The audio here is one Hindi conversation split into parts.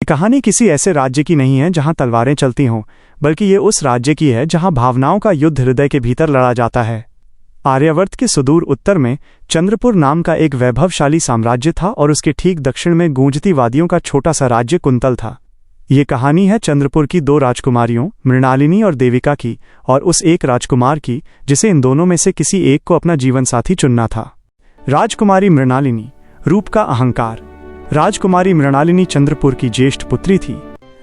कहानी किसी ऐसे राज्य की नहीं है जहां तलवारें चलती हों, बल्कि ये उस राज्य की है जहां भावनाओं का युद्ध हृदय के भीतर लड़ा जाता है। आर्यावर्त के सुदूर उत्तर में चंद्रपुर नाम का एक वैभवशाली साम्राज्य था और उसके ठीक दक्षिण में गूंजती वादियों का छोटा सा राज्य कुंतल था। ये कहानी है चंद्रपुर की दो राजकुमारियों मृणालिनी और देविका की, और उस एक राजकुमार की जिसे इन दोनों में से किसी एक को अपना जीवन साथी चुनना था। राजकुमारी मृणालिनी, रूप का अहंकार। राजकुमारी मृणालिनी चंद्रपुर की ज्येष्ठ पुत्री थी।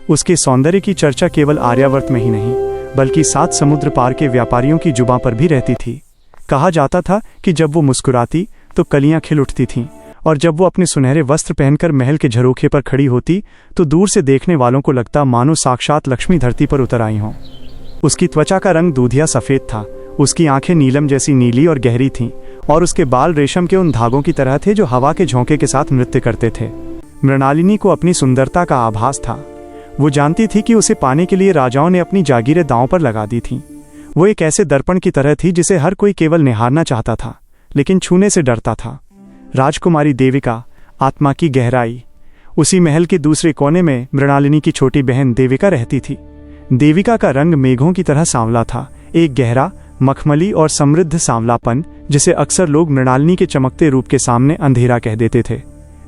उसके सौंदर्य की चर्चा केवल आर्यावर्त में ही नहीं, बल्कि 7 समुद्र पार के व्यापारियों की जुबां पर भी रहती थी। कहा जाता था कि जब वो मुस्कुराती तो कलियां खिल उठती थीं, और जब वो अपने सुनहरे वस्त्र पहनकर महल के झरोखे पर खड़ी होती तो दूर से देखने वालों को लगता मानो साक्षात लक्ष्मी धरती पर उतर आई हों। उसकी त्वचा का रंग दूधिया सफेद था, उसकी आंखें नीलम जैसी नीली और गहरी थीं, और उसके बाल रेशम के उन धागों की तरह थे जो हवा के झोंके के साथ नृत्य करते थे। मृणालिनी को अपनी सुंदरता का आभास था। वो जानती थी कि उसे पाने के लिए राजाओं ने अपनी जागीरें दांव पर लगा दी थीं। वो एक ऐसे दर्पण की तरह थी जिसे हर कोई केवल निहारना चाहता था, लेकिन छूने से डरता था। राजकुमारी देविका, आत्मा की गहराई। उसी महल के दूसरे कोने में मृणालिनी की छोटी बहन देविका रहती थी। देविका का रंग मेघों की तरह सांवला था, एक गहरा, मखमली और समृद्ध सांवलापन जिसे अक्सर लोग मृणालिनी के चमकते रूप के सामने अंधेरा कह देते थे।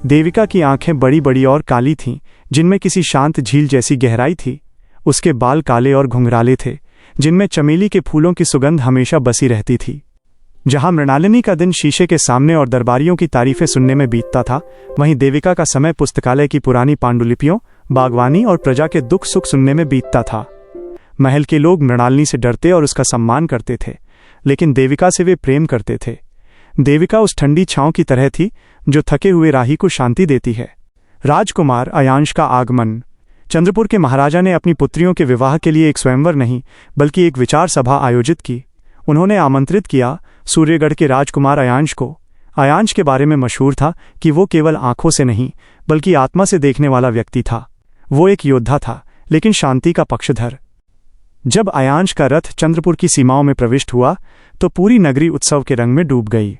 देविका की आंखें बड़ी बड़ी और काली थीं, जिनमें किसी शांत झील जैसी गहराई थी। उसके बाल काले और घुंघराले थे, जिनमें चमेली के फूलों की सुगंध हमेशा बसी रहती थी। जहां मृणालिनी का दिन शीशे के सामने और दरबारियों की तारीफें सुनने में बीतता था, वहीं देविका का समय पुस्तकालय की पुरानी पांडुलिपियों, बागवानी और प्रजा के दुख सुख सुनने में बीतता था। महल के लोग मृणालिनी से डरते और उसका सम्मान करते थे, लेकिन देविका से वे प्रेम करते थे। देविका उस ठंडी छांव की तरह थी जो थके हुए राही को शांति देती है। राजकुमार अयांश का आगमन। चंद्रपुर के महाराजा ने अपनी पुत्रियों के विवाह के लिए एक स्वयंवर नहीं, बल्कि एक विचार सभा आयोजित की। उन्होंने आमंत्रित किया सूर्यगढ़ के राजकुमार अयांश को। अयांश के बारे में मशहूर था कि वो केवल आंखों से नहीं, बल्कि आत्मा से देखने वाला व्यक्ति था। वो एक योद्धा था, लेकिन शांति का पक्षधर। जब अयांश का रथ चंद्रपुर की सीमाओं में प्रविष्ट हुआ तो पूरी नगरी उत्सव के रंग में डूब गई।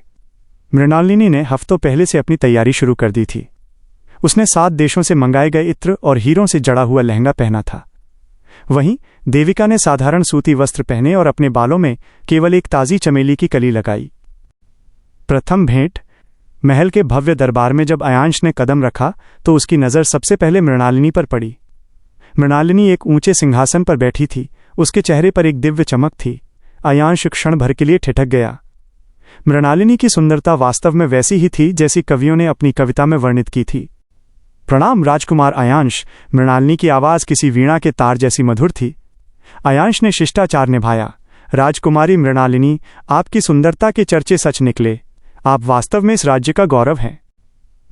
मृणालिनी ने हफ्तों पहले से अपनी तैयारी शुरू कर दी थी। उसने 7 देशों से मंगाए गए इत्र और हीरों से जड़ा हुआ लहंगा पहना था। वहीं देविका ने साधारण सूती वस्त्र पहने और अपने बालों में केवल एक ताज़ी चमेली की कली लगाई। प्रथम भेंट। महल के भव्य दरबार में जब अयांश ने कदम रखा तो उसकी नज़र सबसे पहले मृणालिनी पर पड़ी। मृणालिनी एक ऊंचे सिंहासन पर बैठी थी, उसके चेहरे पर एक दिव्य चमक थी। अयांश क्षण भर के लिए ठिठक गया। मृणालिनी की सुंदरता वास्तव में वैसी ही थी जैसी कवियों ने अपनी कविता में वर्णित की थी। प्रणाम राजकुमार अयांश। मृणालिनी की आवाज़ किसी वीणा के तार जैसी मधुर थी। अयांश ने शिष्टाचार निभाया। राजकुमारी मृणालिनी, आपकी सुंदरता के चर्चे सच निकले। आप वास्तव में इस राज्य का गौरव हैं।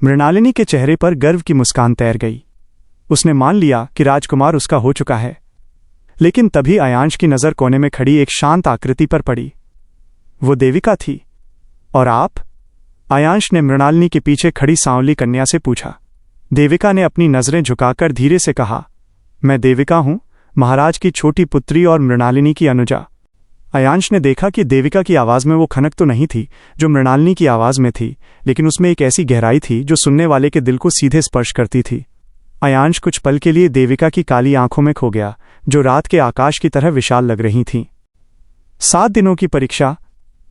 मृणालिनी के चेहरे पर गर्व की मुस्कान तैर गई। उसने मान लिया कि राजकुमार उसका हो चुका है। लेकिन तभी अयांश की नज़र कोने में खड़ी एक शांत आकृति पर पड़ी। वो देविका थी। और आप? अयांश ने मृणालिनी के पीछे खड़ी सांवली कन्या से पूछा। देविका ने अपनी नज़रें झुकाकर धीरे से कहा, मैं देविका हूं, महाराज की छोटी पुत्री और मृणालिनी की अनुजा। अयांश ने देखा कि देविका की आवाज़ में वो खनक तो नहीं थी जो मृणालिनी की आवाज़ में थी, लेकिन उसमें एक ऐसी गहराई थी जो सुनने वाले के दिल को सीधे स्पर्श करती थी। अयांश कुछ पल के लिए देविका की काली आंखों में खो गया, जो रात के आकाश की तरह विशाल लग रही थीं। 7 दिनों की परीक्षा।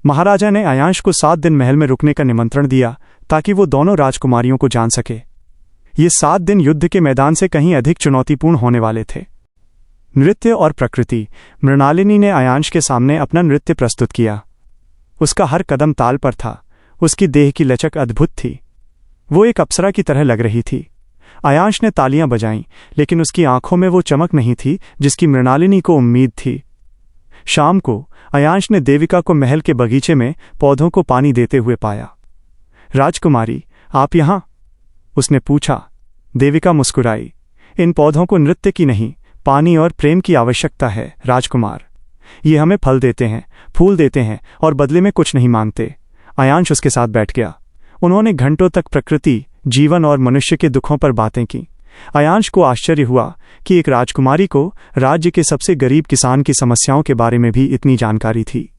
महाराजा ने अयांश को 7 दिन महल में रुकने का निमंत्रण दिया ताकि वो दोनों राजकुमारियों को जान सके। ये 7 दिन युद्ध के मैदान से कहीं अधिक चुनौतीपूर्ण होने वाले थे। नृत्य और प्रकृति। मृणालिनी ने अयांश के सामने अपना नृत्य प्रस्तुत किया। उसका हर कदम ताल पर था। उसकी देह की लचक अद्भुत थी। वो एक अप्सरा की तरह लग रही थी। अयांश ने तालियां बजाईं, लेकिन उसकी आंखों में वो चमक नहीं थी जिसकी मृणालिनी को उम्मीद थी। शाम को अयांश ने देविका को महल के बगीचे में पौधों को पानी देते हुए पाया। राजकुमारी, आप यहाँ? उसने पूछा। देविका मुस्कुराई। इन पौधों को नृत्य की नहीं, पानी और प्रेम की आवश्यकता है राजकुमार। ये हमें फल देते हैं, फूल देते हैं और बदले में कुछ नहीं मांगते। अयांश उसके साथ बैठ गया। उन्होंने घंटों तक प्रकृति, जीवन और मनुष्य के दुखों पर बातें की। अयांश को आश्चर्य हुआ कि एक राजकुमारी को राज्य के सबसे गरीब किसान की समस्याओं के बारे में भी इतनी जानकारी थी।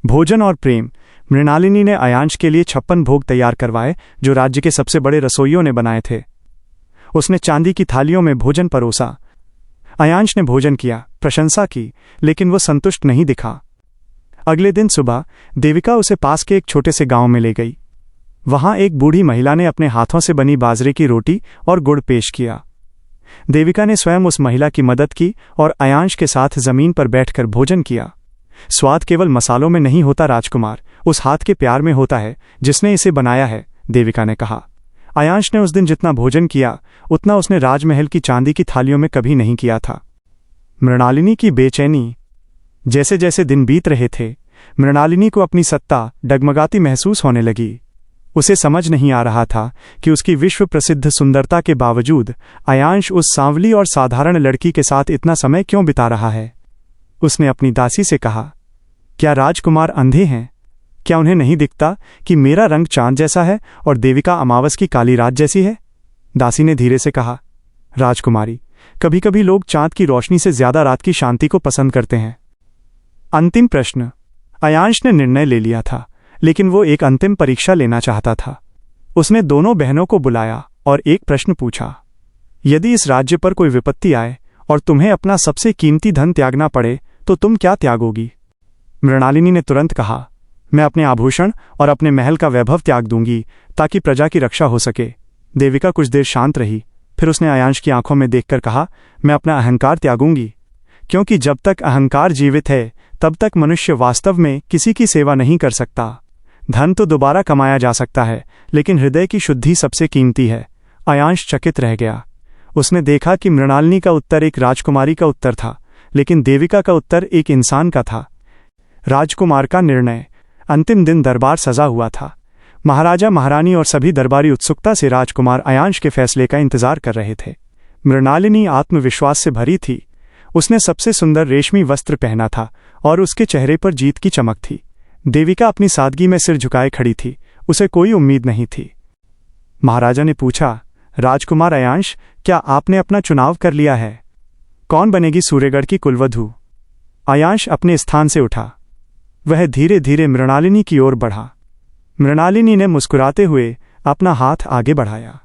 भोजन और प्रेम। मृणालिनी ने अयांश के लिए 56 भोग तैयार करवाए जो राज्य के सबसे बड़े रसोइयों ने बनाए थे। उसने चांदी की थालियों में भोजन परोसा। अयांश ने भोजन किया, प्रशंसा की, लेकिन वो संतुष्ट नहीं दिखा। अगले दिन सुबह देविका उसे पास के एक छोटे से गांव में ले गई। वहां एक बूढ़ी महिला ने अपने हाथों से बनी बाजरे की रोटी और गुड़ पेश किया। देविका ने स्वयं उस महिला की मदद की और अयांश के साथ जमीन पर बैठकर भोजन किया। स्वाद केवल मसालों में नहीं होता राजकुमार, उस हाथ के प्यार में होता है जिसने इसे बनाया है, देविका ने कहा। अयांश ने उस दिन जितना भोजन किया उतना उसने राजमहल की चांदी की थालियों में कभी नहीं किया था। मृणालिनी की बेचैनी। जैसे जैसे दिन बीत रहे थे, मृणालिनी को अपनी सत्ता डगमगाती महसूस होने लगी। उसे समझ नहीं आ रहा था कि उसकी विश्व प्रसिद्ध सुंदरता के बावजूद अयांश उस सांवली और साधारण लड़की के साथ इतना समय क्यों बिता रहा है। उसने अपनी दासी से कहा, क्या राजकुमार अंधे हैं? क्या उन्हें नहीं दिखता कि मेरा रंग चांद जैसा है और देविका अमावस की काली रात जैसी है? दासी ने धीरे से कहा, राजकुमारी, कभी कभी लोग चांद की रोशनी से ज्यादा रात की शांति को पसंद करते हैं। अंतिम प्रश्न। अयांश ने निर्णय ले लिया था, लेकिन वो एक अंतिम परीक्षा लेना चाहता था। उसने दोनों बहनों को बुलाया और एक प्रश्न पूछा, यदि इस राज्य पर कोई विपत्ति आए और तुम्हें अपना सबसे कीमती धन त्यागना पड़े तो तुम क्या त्यागोगी? मृणालिनी ने तुरंत कहा, मैं अपने आभूषण और अपने महल का वैभव त्याग दूंगी ताकि प्रजा की रक्षा हो सके। देविका कुछ देर शांत रही, फिर उसने अयांश की आंखों में देखकर कहा, मैं अपना अहंकार त्यागूंगी, क्योंकि जब तक अहंकार जीवित है तब तक मनुष्य वास्तव में किसी की सेवा नहीं कर सकता। धन तो दोबारा कमाया जा सकता है, लेकिन हृदय की शुद्धि सबसे कीमती है। अयांश चकित रह गया। उसने देखा कि मृणालिनी का उत्तर एक राजकुमारी का उत्तर था, लेकिन देविका का उत्तर एक इंसान का था। राजकुमार का निर्णय। अंतिम दिन दरबार सजा हुआ था। महाराजा, महारानी और सभी दरबारी उत्सुकता से राजकुमार अयांश के फैसले का इंतजार कर रहे थे। मृणालिनी आत्मविश्वास से भरी थी। उसने सबसे सुंदर रेशमी वस्त्र पहना था और उसके चेहरे पर जीत की चमक थी। देविका अपनी सादगी में सिर झुकाए खड़ी थी, उसे कोई उम्मीद नहीं थी। महाराजा ने पूछा, राजकुमार अयांश, क्या आपने अपना चुनाव कर लिया है? कौन बनेगी सूर्यगढ़ की कुलवधू? अयांश अपने स्थान से उठा। वह धीरे धीरे मृणालिनी की ओर बढ़ा। मृणालिनी ने मुस्कुराते हुए अपना हाथ आगे बढ़ाया,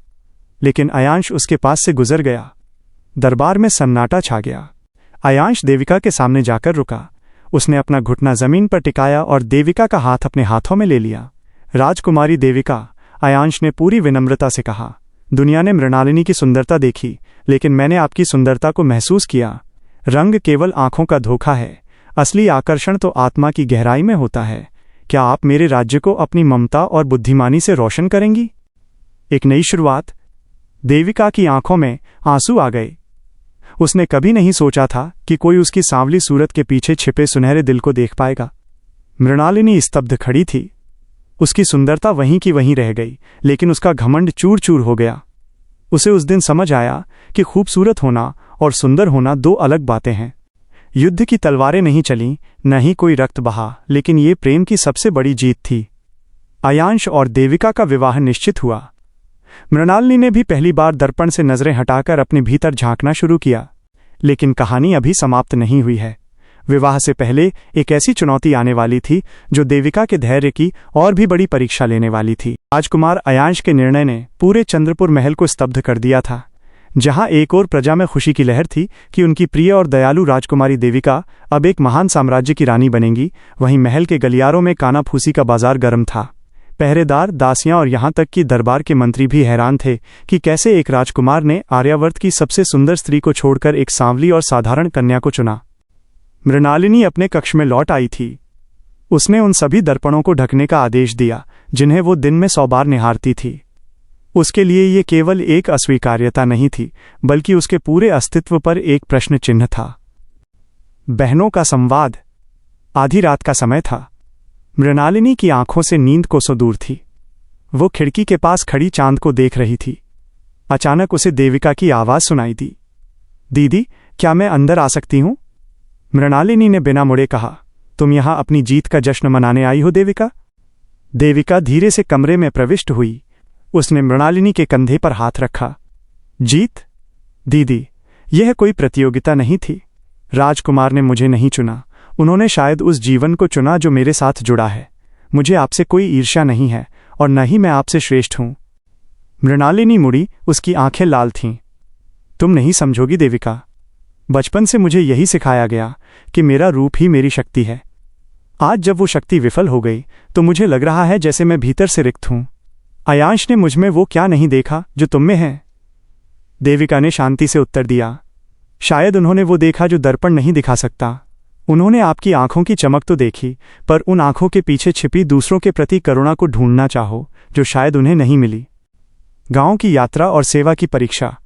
लेकिन अयांश उसके पास से गुजर गया। दरबार में सन्नाटा छा गया। अयांश देविका के सामने जाकर रुका। उसने अपना घुटना जमीन पर टिकाया और देविका का हाथ अपने हाथों में ले लिया। राजकुमारी देविका, अयांश ने पूरी विनम्रता से कहा, दुनिया ने मृणालिनी की सुंदरता देखी, लेकिन मैंने आपकी सुंदरता को महसूस किया। रंग केवल आंखों का धोखा है, असली आकर्षण तो आत्मा की गहराई में होता है। क्या आप मेरे राज्य को अपनी ममता और बुद्धिमानी से रोशन करेंगी? एक नई शुरुआत। देविका की आंखों में आंसू आ गए। उसने कभी नहीं सोचा था कि कोई उसकी सांवली सूरत के पीछे छिपे सुनहरे दिल को देख पाएगा। मृणालिनी स्तब्ध खड़ी थी। उसकी सुंदरता वहीं की वहीं रह गई, लेकिन उसका घमंड चूर चूर हो गया। उसे उस दिन समझ आया कि खूबसूरत होना और सुंदर होना दो अलग बातें हैं। युद्ध की तलवारें नहीं चलीं, न ही कोई रक्त बहा, लेकिन ये प्रेम की सबसे बड़ी जीत थी। अयांश और देविका का विवाह निश्चित हुआ। मृणालिनी ने भी पहली बार दर्पण से नजरें हटाकर अपने भीतर झांकना शुरू किया। लेकिन कहानी अभी समाप्त नहीं हुई है। विवाह से पहले एक ऐसी चुनौती आने वाली थी जो देविका के धैर्य की और भी बड़ी परीक्षा लेने वाली थी। राजकुमार अयांश के निर्णय ने पूरे चंद्रपुर महल को स्तब्ध कर दिया था। जहां एक और प्रजा में खुशी की लहर थी कि उनकी प्रिय और दयालु राजकुमारी देविका अब एक महान साम्राज्य की रानी बनेंगी, वहीं महल के गलियारों में कानाफूसी का बाजार गर्म था। पहरेदार, दासियां और यहां तक कि दरबार के मंत्री भी हैरान थे कि कैसे एक राजकुमार ने आर्यावर्त की सबसे सुंदर स्त्री को छोड़कर एक सांवली और साधारण कन्या को चुना। मृणालिनी अपने कक्ष में लौट आई थी। उसने उन सभी दर्पणों को ढकने का आदेश दिया जिन्हें वो दिन में 100 बार निहारती थी। उसके लिए ये केवल एक अस्वीकार्यता नहीं थी, बल्कि उसके पूरे अस्तित्व पर एक प्रश्न चिन्ह था। बहनों का संवाद। आधी रात का समय था। मृणालिनी की आंखों से नींद कोसों दूर थी। वो खिड़की के पास खड़ी चांद को देख रही थी। अचानक उसे देविका की आवाज सुनाई दी, दीदी, क्या मैं अंदर आ सकती हूं? मृणालिनी ने बिना मुड़े कहा, तुम यहां अपनी जीत का जश्न मनाने आई हो देविका? देविका धीरे से कमरे में प्रविष्ट हुई। उसने मृणालिनी के कंधे पर हाथ रखा। जीत? दीदी, यह कोई प्रतियोगिता नहीं थी। राजकुमार ने मुझे नहीं चुना, उन्होंने शायद उस जीवन को चुना जो मेरे साथ जुड़ा है। मुझे आपसे कोई ईर्ष्या नहीं है और न ही मैं आपसे श्रेष्ठ हूं। मृणालिनी मुड़ी, उसकी आंखें लाल थीं। तुम नहीं समझोगी देविका। बचपन से मुझे यही सिखाया गया कि मेरा रूप ही मेरी शक्ति है। आज जब वो शक्ति विफल हो गई तो मुझे लग रहा है जैसे मैं भीतर से रिक्त हूं। अयांश ने मुझ में वो क्या नहीं देखा जो तुम में है? देविका ने शांति से उत्तर दिया। शायद उन्होंने वो देखा जो दर्पण नहीं दिखा सकता। उन्होंने आपकी आंखों की चमक तो देखी, पर उन आंखों के पीछे छिपी दूसरों के प्रति करुणा को ढूंढना चाहो जो शायद उन्हें नहीं मिली। गांव की यात्रा और सेवा की परीक्षा।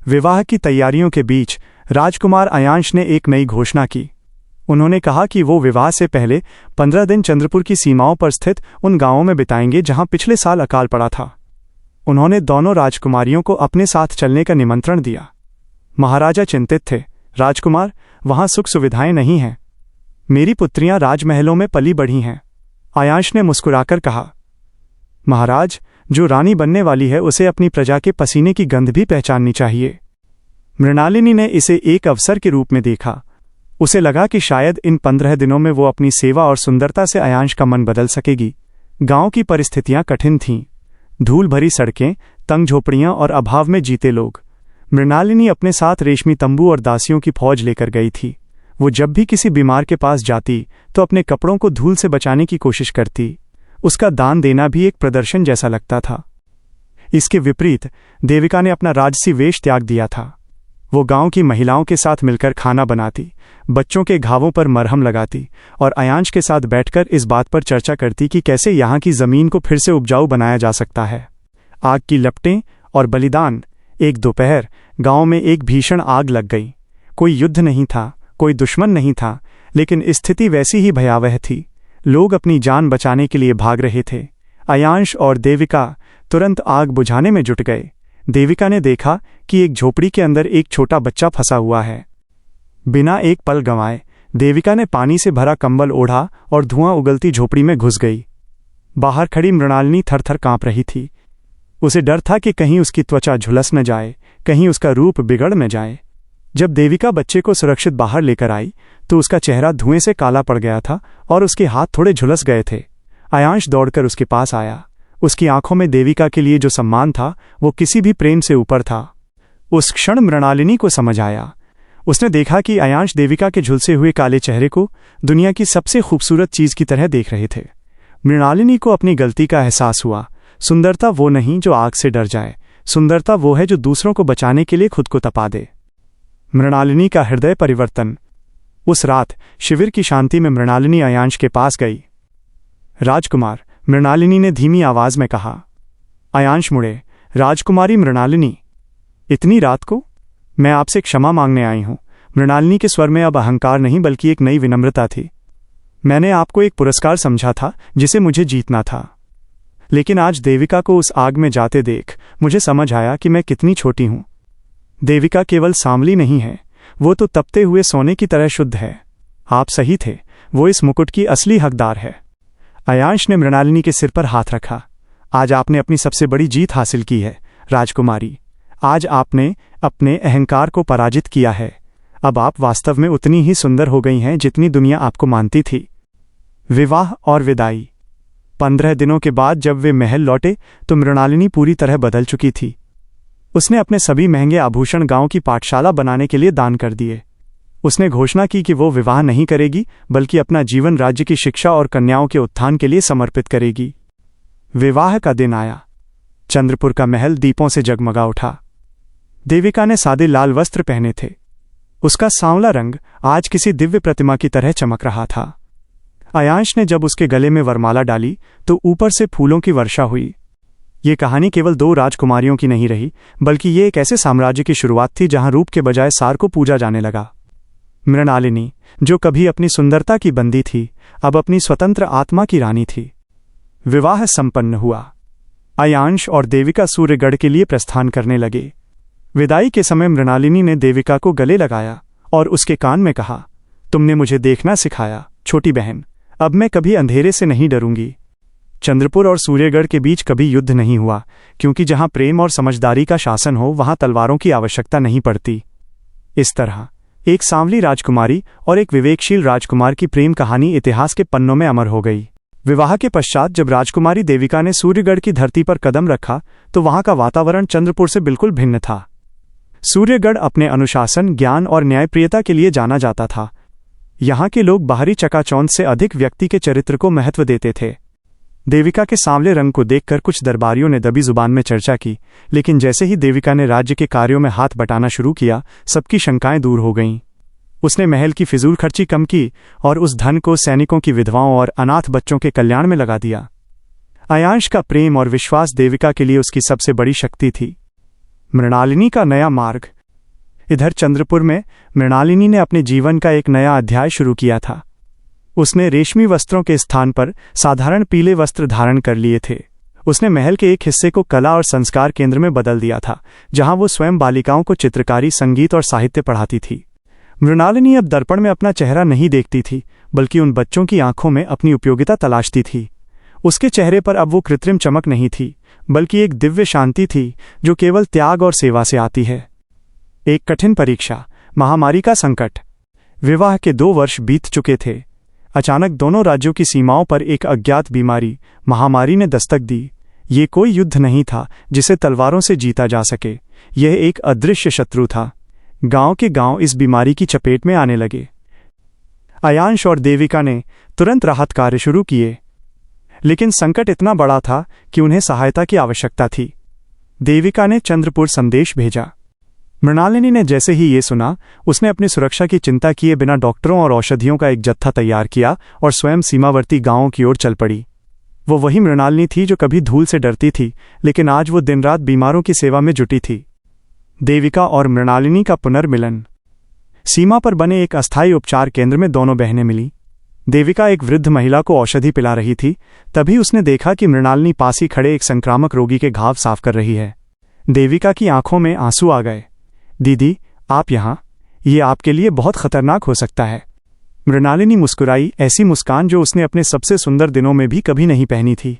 विवाह की तैयारियों के बीच राजकुमार अयांश ने एक नई घोषणा की। उन्होंने कहा कि वो विवाह से पहले 15 दिन चंद्रपुर की सीमाओं पर स्थित उन गांवों में बिताएंगे जहां पिछले साल अकाल पड़ा था। उन्होंने दोनों राजकुमारियों को अपने साथ चलने का निमंत्रण दिया। महाराजा चिंतित थे। राजकुमार, वहां सुख सुविधाएं नहीं हैं। मेरी पुत्रियां राजमहलों में पली बढ़ी हैं। अयांश ने मुस्कुराकर कहा। महाराज, जो रानी बनने वाली है उसे अपनी प्रजा के पसीने की गंध भी पहचाननी चाहिए। मृणालिनी ने इसे एक अवसर के रूप में देखा। उसे लगा कि शायद इन 15 दिनों में वो अपनी सेवा और सुंदरता से अयांश का मन बदल सकेगी। गांव की परिस्थितियां कठिन थीं। धूल भरी सड़कें, तंग झोपड़ियां और अभाव में जीते लोग। मृणालिनी अपने साथ रेशमी तंबू और दासियों की फौज लेकर गई थी। वो जब भी किसी बीमार के पास जाती तो अपने कपड़ों को धूल से बचाने की कोशिश करती। उसका दान देना भी एक प्रदर्शन जैसा लगता था। इसके विपरीत देविका ने अपना राजसी वेश त्याग दिया था। वो गांव की महिलाओं के साथ मिलकर खाना बनाती, बच्चों के घावों पर मरहम लगाती और अयांश के साथ बैठकर इस बात पर चर्चा करती कि कैसे यहाँ की जमीन को फिर से उपजाऊ बनाया जा सकता है। आग की लपटें और बलिदान। एक दोपहर गांव में एक भीषण आग लग गई। कोई युद्ध नहीं था, कोई दुश्मन नहीं था, लेकिन स्थिति वैसी ही भयावह थी। लोग अपनी जान बचाने के लिए भाग रहे थे। अयांश और देविका तुरंत आग बुझाने में जुट गए। देविका ने देखा कि एक झोपड़ी के अंदर एक छोटा बच्चा फंसा हुआ है। बिना एक पल गंवाए देविका ने पानी से भरा कंबल ओढ़ा और धुआं उगलती झोपड़ी में घुस गई। बाहर खड़ी मृणालिनी थरथर कांप रही थी। उसे डर था कि कहीं उसकी त्वचा झुलस न जाए, कहीं उसका रूप बिगड़ न जाए। जब देविका बच्चे को सुरक्षित बाहर लेकर आई तो उसका चेहरा धुएं से काला पड़ गया था और उसके हाथ थोड़े झुलस गए थे। अयांश दौड़कर उसके पास आया। उसकी आंखों में देविका के लिए जो सम्मान था वो किसी भी प्रेम से ऊपर था। उस क्षण मृणालिनी को समझ आया। उसने देखा कि अयांश देविका के झुलसे हुए काले चेहरे को दुनिया की सबसे खूबसूरत चीज की तरह देख रहे थे। मृणालिनी को अपनी गलती का एहसास हुआ। सुंदरता वो नहीं जो आग से डर जाए, सुंदरता वो है जो दूसरों को बचाने के लिए खुद को तपा दे। मृणालिनी का हृदय परिवर्तन। उस रात शिविर की शांति में मृणालिनी अयांश के पास गई। राजकुमार, मृणालिनी ने धीमी आवाज में कहा। अयांश मुड़े। राजकुमारी मृणालिनी, इतनी रात को? मैं आपसे क्षमा मांगने आई हूं। मृणालिनी के स्वर में अब अहंकार नहीं बल्कि एक नई विनम्रता थी। मैंने आपको एक पुरस्कार समझा था जिसे मुझे जीतना था, लेकिन आज देविका को उस आग में जाते देख मुझे समझ आया कि मैं कितनी छोटी हूं। देविका केवल सांवली नहीं है, वो तो तपते हुए सोने की तरह शुद्ध है। आप सही थे, वो इस मुकुट की असली हकदार है। अयांश ने मृणालिनी के सिर पर हाथ रखा। आज आपने अपनी सबसे बड़ी जीत हासिल की है राजकुमारी। आज आपने अपने अहंकार को पराजित किया है। अब आप वास्तव में उतनी ही सुंदर हो गई हैं जितनी दुनिया आपको मानती थी। विवाह और विदाई। 15 दिनों के बाद जब वे महल लौटे तो मृणालिनी पूरी तरह बदल चुकी थी। उसने अपने सभी महंगे आभूषण गांव की पाठशाला बनाने के लिए दान कर दिए। उसने घोषणा की कि वो विवाह नहीं करेगी बल्कि अपना जीवन राज्य की शिक्षा और कन्याओं के उत्थान के लिए समर्पित करेगी। विवाह का दिन आया। चंद्रपुर का महल दीपों से जगमगा उठा। देविका ने सादे लाल वस्त्र पहने थे। उसका सांवला रंग आज किसी दिव्य प्रतिमा की तरह चमक रहा था। अयांश ने जब उसके गले में वरमाला डाली तो ऊपर से फूलों की वर्षा हुई। ये कहानी केवल 2 राजकुमारियों की नहीं रही, बल्कि ये एक ऐसे साम्राज्य की शुरुआत थी जहां रूप के बजाय सार को पूजा जाने लगा। मृणालिनी, जो कभी अपनी सुंदरता की बंदी थी, अब अपनी स्वतंत्र आत्मा की रानी थी। विवाह संपन्न हुआ। अयांश और देविका सूर्यगढ़ के लिए प्रस्थान करने लगे। विदाई के समय मृणालिनी ने देविका को गले लगाया और उसके कान में कहा, तुमने मुझे देखना सिखाया छोटी बहन। अब मैं कभी अंधेरे से नहीं डरूंगी। चंद्रपुर और सूर्यगढ़ के बीच कभी युद्ध नहीं हुआ, क्योंकि जहां प्रेम और समझदारी का शासन हो वहां तलवारों की आवश्यकता नहीं पड़ती। इस तरह एक सांवली राजकुमारी और एक विवेकशील राजकुमार की प्रेम कहानी इतिहास के पन्नों में अमर हो गई। विवाह के पश्चात जब राजकुमारी देविका ने सूर्यगढ़ की धरती पर कदम रखा तो वहां का वातावरण चंद्रपुर से बिल्कुल भिन्न था। सूर्यगढ़ अपने अनुशासन, ज्ञान और न्यायप्रियता के लिए जाना जाता था। यहाँ के लोग बाहरी चकाचौंध से अधिक व्यक्ति के चरित्र को महत्व देते थे। देविका के सांवले रंग को देखकर कुछ दरबारियों ने दबी जुबान में चर्चा की, लेकिन जैसे ही देविका ने राज्य के कार्यों में हाथ बटाना शुरू किया, सबकी शंकाएं दूर हो गईं। उसने महल की फिजूल खर्ची कम की और उस धन को सैनिकों की विधवाओं और अनाथ बच्चों के कल्याण में लगा दिया। अयांश का प्रेम और विश्वास देविका के लिए उसकी सबसे बड़ी शक्ति थी। मृणालिनी का नया मार्ग। इधर चंद्रपुर में मृणालिनी ने अपने जीवन का एक नया अध्याय शुरू किया था। उसने रेशमी वस्त्रों के स्थान पर साधारण पीले वस्त्र धारण कर लिए थे। उसने महल के एक हिस्से को कला और संस्कार केंद्र में बदल दिया था, जहां वो स्वयं बालिकाओं को चित्रकारी, संगीत और साहित्य पढ़ाती थी। मृणालिनी अब दर्पण में अपना चेहरा नहीं देखती थी, बल्कि उन बच्चों की आंखों में अपनी उपयोगिता तलाशती थी। उसके चेहरे पर अब वो कृत्रिम चमक नहीं थी, बल्कि एक दिव्य शांति थी जो केवल त्याग और सेवा से आती है। एक कठिन परीक्षा, महामारी का संकट। विवाह के 2 वर्ष बीत चुके थे। अचानक दोनों राज्यों की सीमाओं पर एक अज्ञात बीमारी, महामारी ने दस्तक दी। ये कोई युद्ध नहीं था जिसे तलवारों से जीता जा सके। यह एक अदृश्य शत्रु था। गांव के गांव इस बीमारी की चपेट में आने लगे। अयांश और देविका ने तुरंत राहत कार्य शुरू किए, लेकिन संकट इतना बड़ा था कि उन्हें सहायता की आवश्यकता थी। देविका ने चंद्रपुर संदेश भेजा। मृणालिनी ने जैसे ही ये सुना, उसने अपनी सुरक्षा की चिंता किए बिना डॉक्टरों और औषधियों का एक जत्था तैयार किया और स्वयं सीमावर्ती गांवों की ओर चल पड़ी। वो वही मृणालिनी थी जो कभी धूल से डरती थी, लेकिन आज वो दिन रात बीमारों की सेवा में जुटी थी। देविका और मृणालिनी का पुनर्मिलन। सीमा पर बने एक अस्थायी उपचार केंद्र में दोनों बहनें मिली। देविका एक वृद्ध महिला को औषधि पिला रही थी। तभी उसने देखा कि मृणालिनी पास ही खड़े एक संक्रामक रोगी के घाव साफ कर रही है। देविका की आंखों में आंसू आ गए। दीदी, आप यहाँ? ये आपके लिए बहुत खतरनाक हो सकता है। मृणालिनी मुस्कुराई, ऐसी मुस्कान जो उसने अपने सबसे सुंदर दिनों में भी कभी नहीं पहनी थी।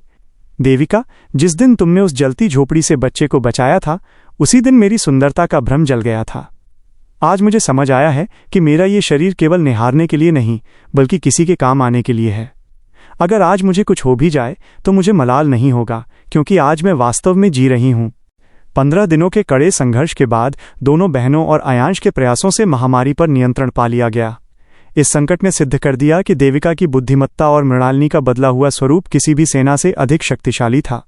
देविका, जिस दिन तुमने उस जलती झोपड़ी से बच्चे को बचाया था, उसी दिन मेरी सुंदरता का भ्रम जल गया था। आज मुझे समझ आया है कि मेरा ये शरीर केवल निहारने के लिए नहीं, बल्कि किसी के काम आने के लिए है। अगर आज मुझे कुछ हो भी जाए तो मुझे मलाल नहीं होगा, क्योंकि आज मैं वास्तव में जी रही हूँ। 15 दिनों के कड़े संघर्ष के बाद दोनों बहनों और अयांश के प्रयासों से महामारी पर नियंत्रण पा लिया गया। इस संकट ने सिद्ध कर दिया कि देविका की बुद्धिमत्ता और मृणालिनी का बदला हुआ स्वरूप किसी भी सेना से अधिक शक्तिशाली था।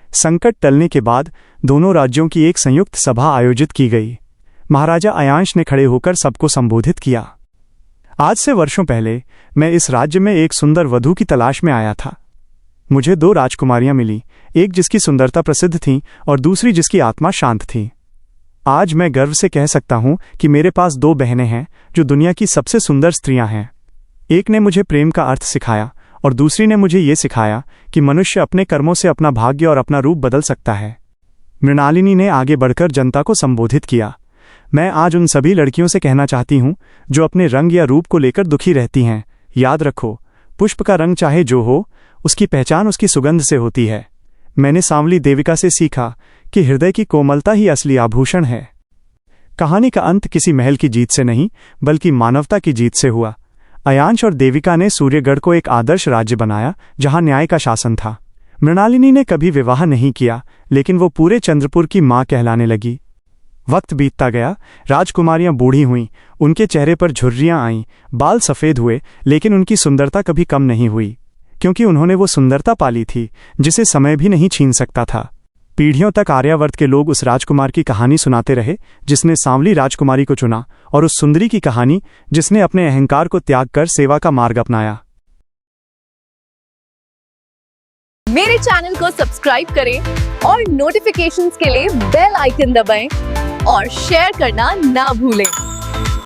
संकट टलने के बाद दोनों राज्यों की एक संयुक्त सभा आयोजित की गई। महाराजा अयांश ने खड़े होकर सबको संबोधित किया। आज से वर्षों पहले मैं इस राज्य में एक सुंदर वधू की तलाश में आया था। मुझे 2 राजकुमारियां मिली, एक जिसकी सुंदरता प्रसिद्ध थी और दूसरी जिसकी आत्मा शांत थी। आज मैं गर्व से कह सकता हूं कि मेरे पास 2 बहनें हैं जो दुनिया की सबसे सुंदर स्त्रियां हैं। एक ने मुझे प्रेम का अर्थ सिखाया और दूसरी ने मुझे ये सिखाया कि मनुष्य अपने कर्मों से अपना भाग्य और अपना रूप बदल सकता है। मृणालिनी ने आगे बढ़कर जनता को संबोधित किया। मैं आज उन सभी लड़कियों से कहना चाहती हूं जो अपने रंग या रूप को लेकर दुखी रहती हैं, याद रखो, पुष्प का रंग चाहे जो हो, उसकी पहचान उसकी सुगंध से होती है। मैंने सांवली देविका से सीखा कि हृदय की कोमलता ही असली आभूषण है। कहानी का अंत किसी महल की जीत से नहीं, बल्कि मानवता की जीत से हुआ। अयांश और देविका ने सूर्यगढ़ को एक आदर्श राज्य बनाया जहां न्याय का शासन था। मृणालिनी ने कभी विवाह नहीं किया, लेकिन वो पूरे चंद्रपुर की मां कहलाने लगी। वक्त बीतता गया, राजकुमारियां बूढ़ी हुईं, उनके चेहरे पर झुर्रियां आईं, बाल सफ़ेद हुए, लेकिन उनकी सुंदरता कभी कम नहीं हुई, क्योंकि उन्होंने वो सुंदरता पाली थी जिसे समय भी नहीं छीन सकता था। पीढ़ियों तक आर्यावर्त के लोग उस राजकुमार की कहानी सुनाते रहे जिसने सांवली राजकुमारी को चुना, और उस सुंदरी की कहानी जिसने अपने अहंकार को त्याग कर सेवा का मार्ग अपनाया। मेरे चैनल को सब्सक्राइब करें और नोटिफिकेशंस के लिए बेल आइकन दबाएं और शेयर करना ना भूलें।